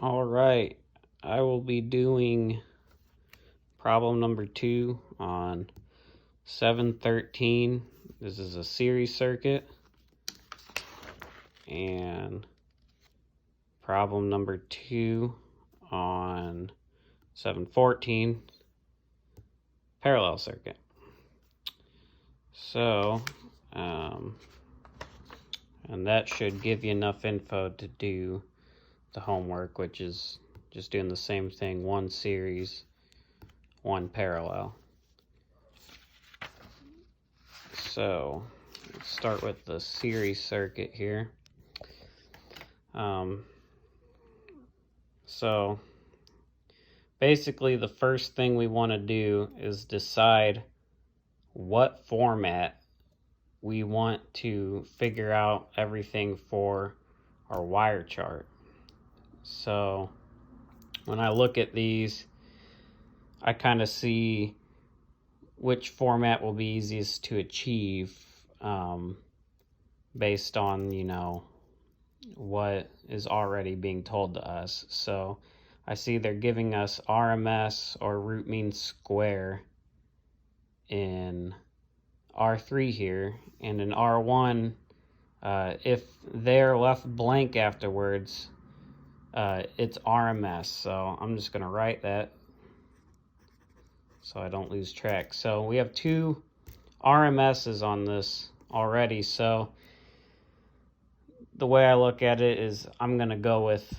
All right, I will be doing problem number 2 on 713. This is a series circuit. And problem number 2 on 714, parallel circuit. So, and that should give you enough info to do the homework, which is just doing the same thing, one series, one parallel. So let's start with the series circuit here. So basically the first thing we want to do is decide what format we want to figure out everything for our wire chart. So when I look at these, I kind of see which format will be easiest to achieve based on, what is already being told to us. So I see they're giving us RMS or root mean square in R3 here, and in R1, if they're left blank afterwards, it's RMS. So I'm just going to write that so I don't lose track. So we have 2 RMSs on this already. So the way I look at it is I'm going to go with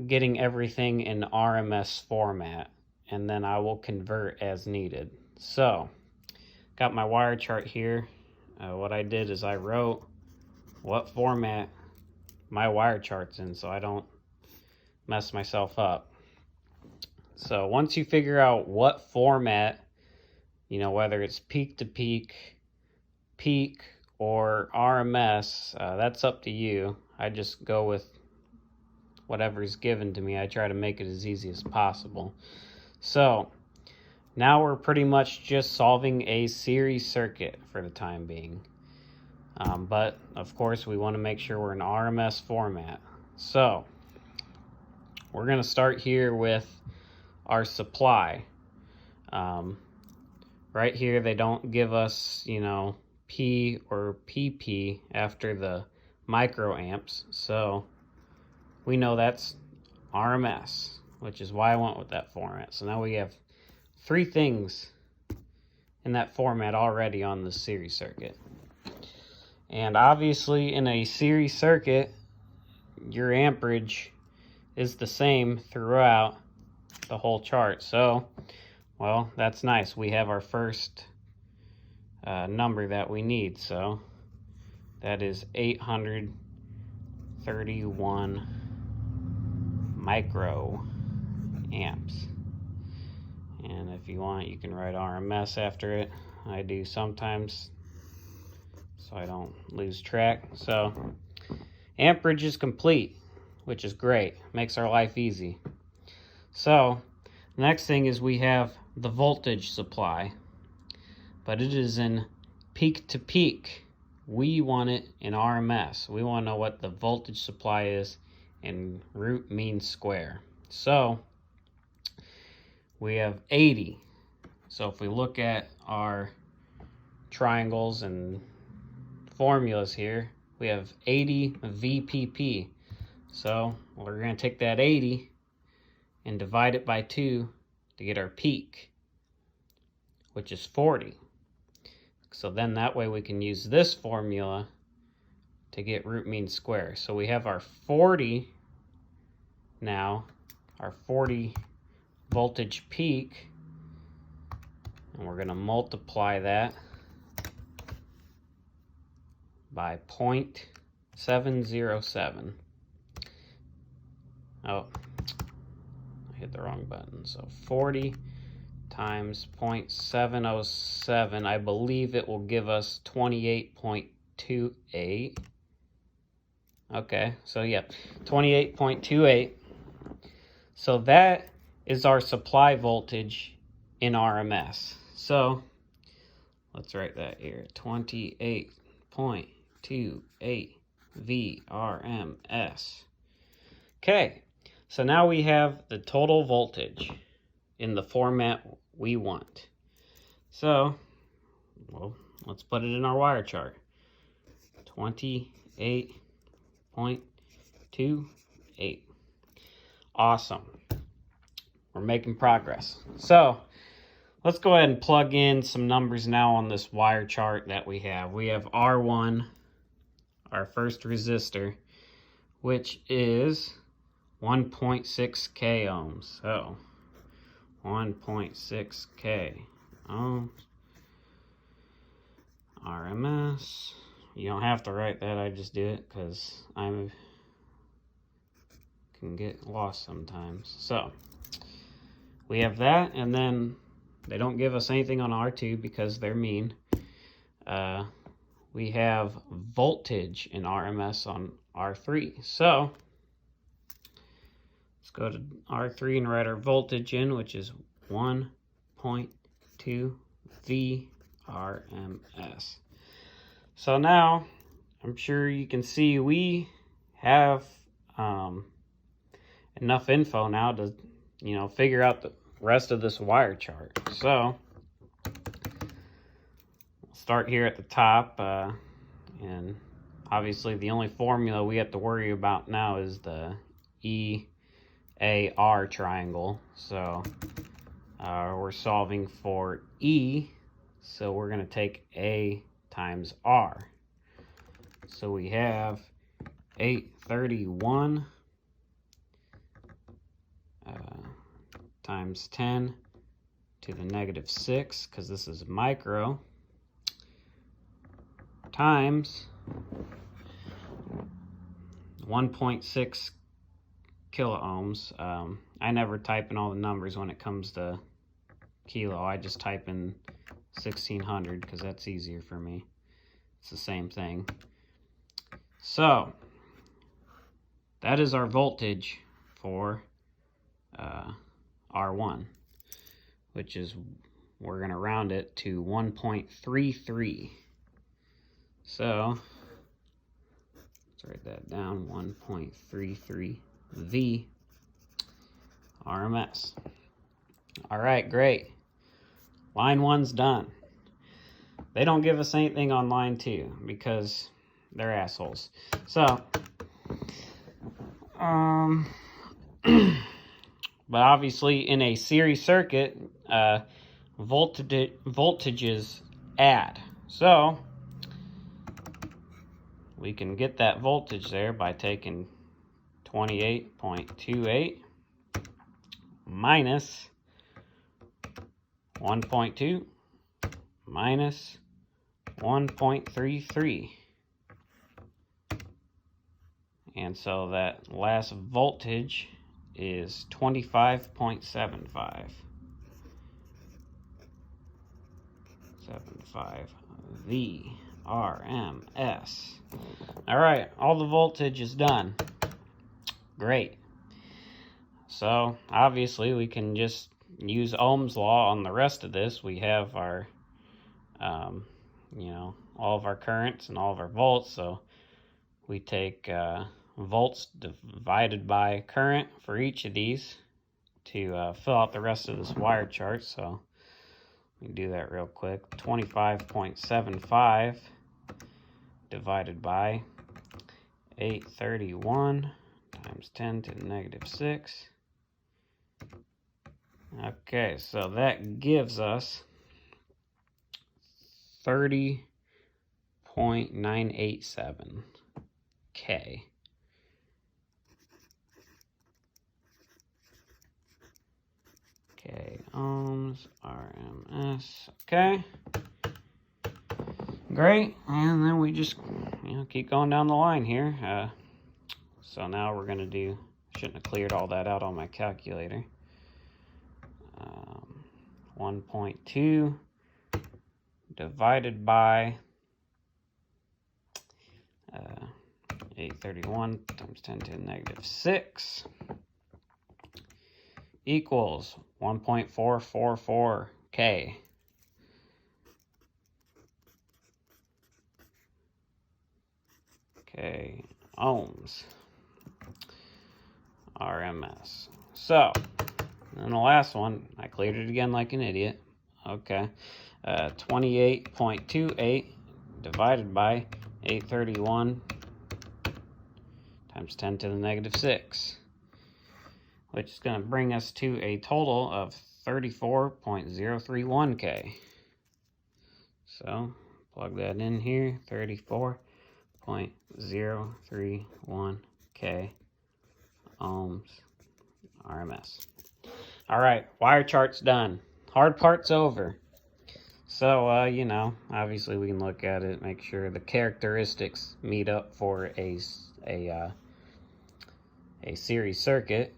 getting everything in RMS format, and then I will convert as needed. So got my wire chart here. What I did is I wrote what format my wire chart's in so I don't mess myself up. So once you figure out what format, whether it's peak to peak, peak, or RMS, that's up to you. I just go with whatever's given to me. I try to make it as easy as possible. So now we're pretty much just solving a series circuit for the time being. But of course we want to make sure we're in RMS format. So we're going to start here with our supply. Right here they don't give us, P or PP after the microamps, so we know that's RMS, which is why I went with that format. So now we have 3 things in that format already on the series circuit. And obviously in a series circuit, your amperage is the same throughout the whole chart. So, well, that's nice. We have our first number that we need. So that is 831 micro amps. And if you want, you can write RMS after it. I do sometimes so I don't lose track. So amperage is complete, which is great. Makes our life easy. So the next thing is we have the voltage supply, but it is in peak to peak. We want it in RMS. We want to know what the voltage supply is in root mean square. So we have 80. So if we look at our triangles and formulas here, we have 80 VPP. So we're going to take that 80 and divide it by 2 to get our peak, which is 40. So then that way we can use this formula to get root mean square. So we have our 40 now, our 40 voltage peak, and we're going to multiply that by 0.707. Oh, I hit the wrong button. So 40 times 0.707, I believe it will give us 28.28. Okay, so yeah, 28.28. So that is our supply voltage in RMS. So let's write that here, 28.28 VRMS. Okay, So now we have the total voltage in the format we want. So, well, let's put it in our wire chart. 28.28. Awesome. We're making progress. So, let's go ahead and plug in some numbers now on this wire chart that we have. We have R1, our first resistor, which is 1.6 k ohms. So 1.6 k ohms. RMS. You don't have to write that, I just do it because I can get lost sometimes. So we have that, and then they don't give us anything on R2 because they're mean. We have voltage in RMS on R3. So let's go to R3 and write our voltage in, which is 1.2 VRMS. So now I'm sure you can see we have enough info now to, figure out the rest of this wire chart. So we'll start here at the top, and obviously the only formula we have to worry about now is the EAR triangle. So we're solving for E, so we're going to take A times R. So we have 831 times 10 to the negative 6, because this is micro, times 1.6 kilo ohms. I never type in all the numbers when it comes to kilo. I just type in 1600 because that's easier for me. It's the same thing. So that is our voltage for R1, which is, we're going to round it to 1.33. So let's write that down, 1.33 V RMS. All right, great. Line 1's done. They don't give us anything on line 2 because they're assholes. So, but obviously in a series circuit, voltages add. So we can get that voltage there by taking 28.28 minus 1.2 minus 1.33. And so that last voltage is 25.75. 75 VRMS. All right, all the voltage is done. Great. So obviously we can just use Ohm's law on the rest of this. We have our, all of our currents and all of our volts. So we take volts divided by current for each of these to fill out the rest of this wire chart. So we can do that real quick. 25.75 divided by 831 times 10 to the negative 6. Okay, so that gives us 30.987 K. K ohms, RMS. Okay. Great. And then we just, keep going down the line here. So now we're going to do, shouldn't have cleared all that out on my calculator. 1.2 divided by 831 times 10 to the negative 6 equals 1.444 K. K ohms. RMS. So, and the last one, I cleared it again like an idiot. Okay, 28.28 divided by 831 times 10 to the negative 6, which is going to bring us to a total of 34.031 K. So, plug that in here, 34.031 K ohms RMS. All right, wire chart's done. Hard part's over. So, you know, obviously we can look at it, make sure the characteristics meet up for a series circuit.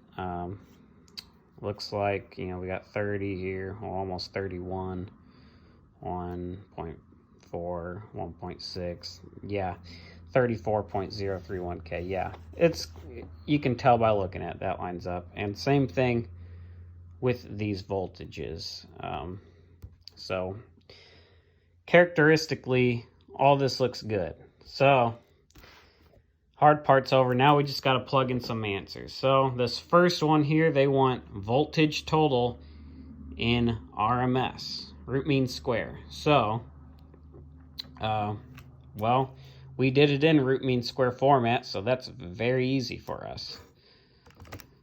Looks like, you know, we got 30 here, well, almost 31, 1.4, 1.6, yeah, 34.031 K, yeah. You can tell by looking at it, that lines up. And same thing with these voltages. So, characteristically, all this looks good. So, hard part's over. Now we just got to plug in some answers. So this first one here, they want voltage total in RMS, root mean square. So, well, we did it in root mean square format, so that's very easy for us.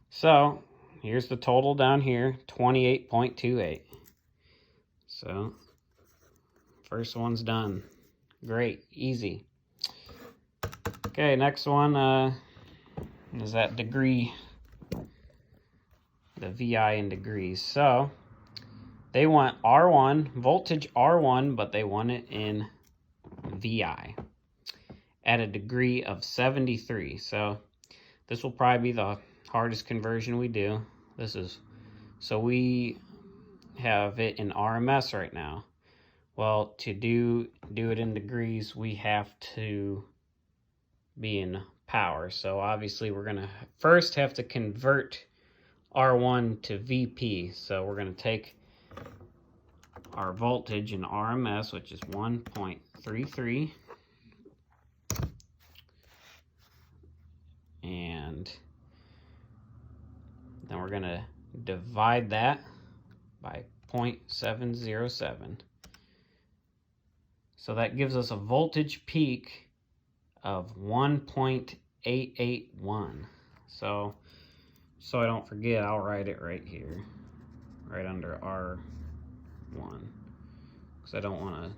So here's the total down here, 28.28. So first one's done. Great, easy. Okay, next one is that degree, the VI in degrees. So they want R1, voltage R1, but they want it in VI at a degree of 73. So this will probably be the hardest conversion we do. So we have it in RMS right now. Well, to do it in degrees, we have to be in power. So obviously we're going to first have to convert R1 to VP. So we're going to take our voltage in RMS, which is 1.33, and then we're going to divide that by 0.707. So that gives us a voltage peak of 1.881. So I don't forget, I'll write it right here, right under R1, because I don't want to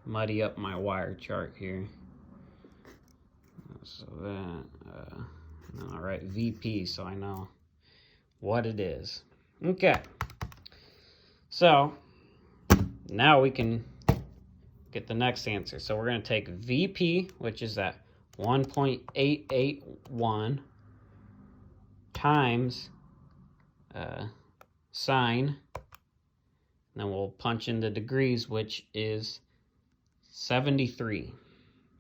muddy up my wire chart here. So that, and then I'll write VP so I know what it is. Okay, so now we can get the next answer. So we're going to take VP, which is that 1.881 times sine, and then we'll punch in the degrees, which is 73.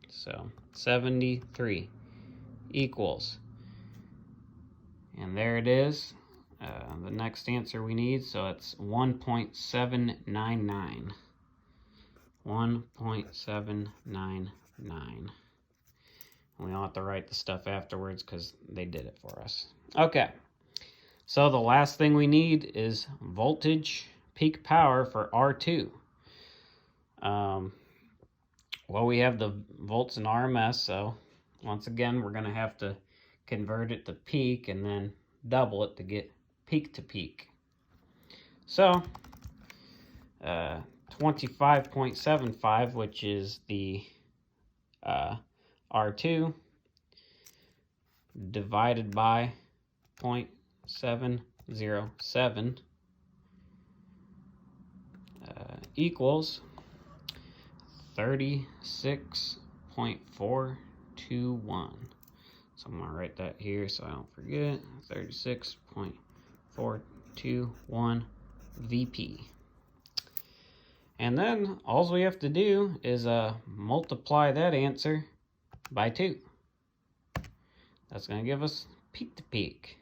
So 73 equals, and there it is, the next answer we need. So it's 1.799. 1.799. We don't have to write the stuff afterwards because they did it for us. Okay, so the last thing we need is voltage peak power for R2. Well, we have the volts in RMS, so once again, we're going to have to convert it to peak and then double it to get peak to peak. So, 25.75, which is the R2, divided by 0.707 equals 36.421. So I'm going to write that here so I don't forget. 36.421 VP. And then all we have to do is multiply that answer by 2. That's going to give us peak to peak.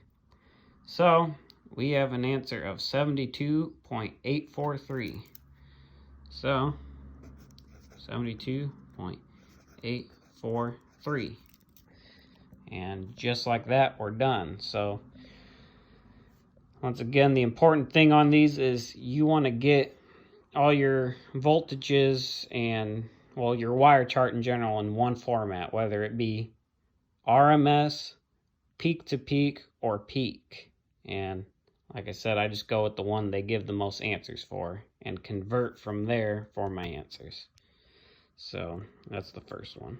So we have an answer of 72.843. So 72.843. And just like that, we're done. So Once again, the important thing on these is you want to get all your voltages and, well, your wire chart in general in one format, whether it be RMS, peak to peak, or peak. And like I said, I just go with the one they give the most answers for and convert from there for my answers. So that's the first one.